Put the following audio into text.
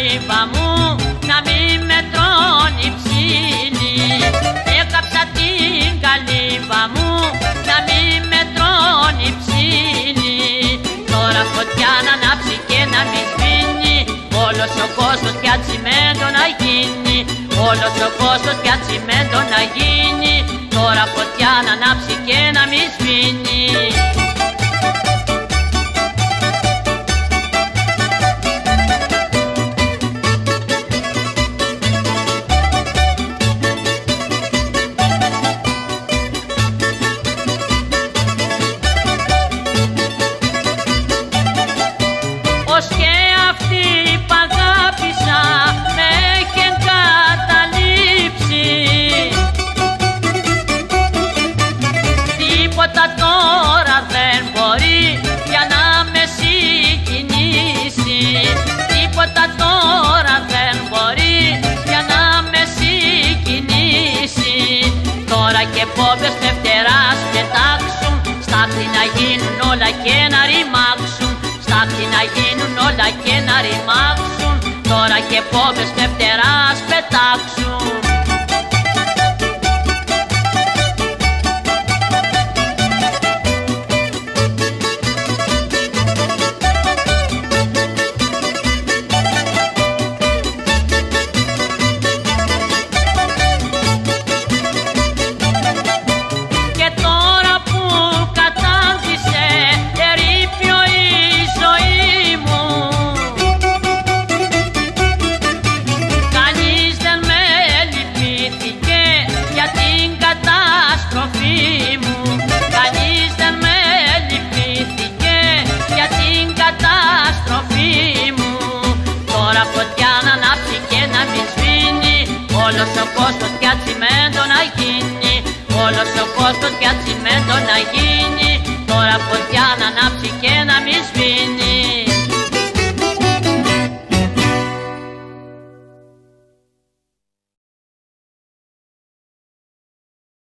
καλύβα μου να μην με τρώνε οι ψήλοι. Έκαψα την καλύβα μου να μην με τρώνε οι ψήλοι. Τώρα φωτιά να ανάψει και να μην σβήνει, όλος ο κόσμος πια τσιμέντο να γίνει. Όλος ο κόσμος πια τσιμέντο να γίνει. Τώρα φωτιά να ανάψει και να μην σβήνει. Ως και αυτή που αγάπησα με έχει εγκαταλείψει. Τίποτα τώρα δεν μπορεί για να με συγκινήσει. Τίποτα τώρα δεν μπορεί για να με συγκινήσει. Τώρα και πόβες με φτεράς πετάξουν, στάχτη να γίνουν όλα και να ρημάξουν. Στάχτη να γίνουν όλα και να ρημάξουν. Τώρα και πόβες με φτεράς πετάξουν. Φωτιά να ανάψει και να μην σβήνει, όλος ο κόσμος πια τσιμέντο να γίνει. Όλος ο κόσμος πια τσιμέντο να γίνει. Τώρα φωτιά να ανάψει και να μην σβήνει.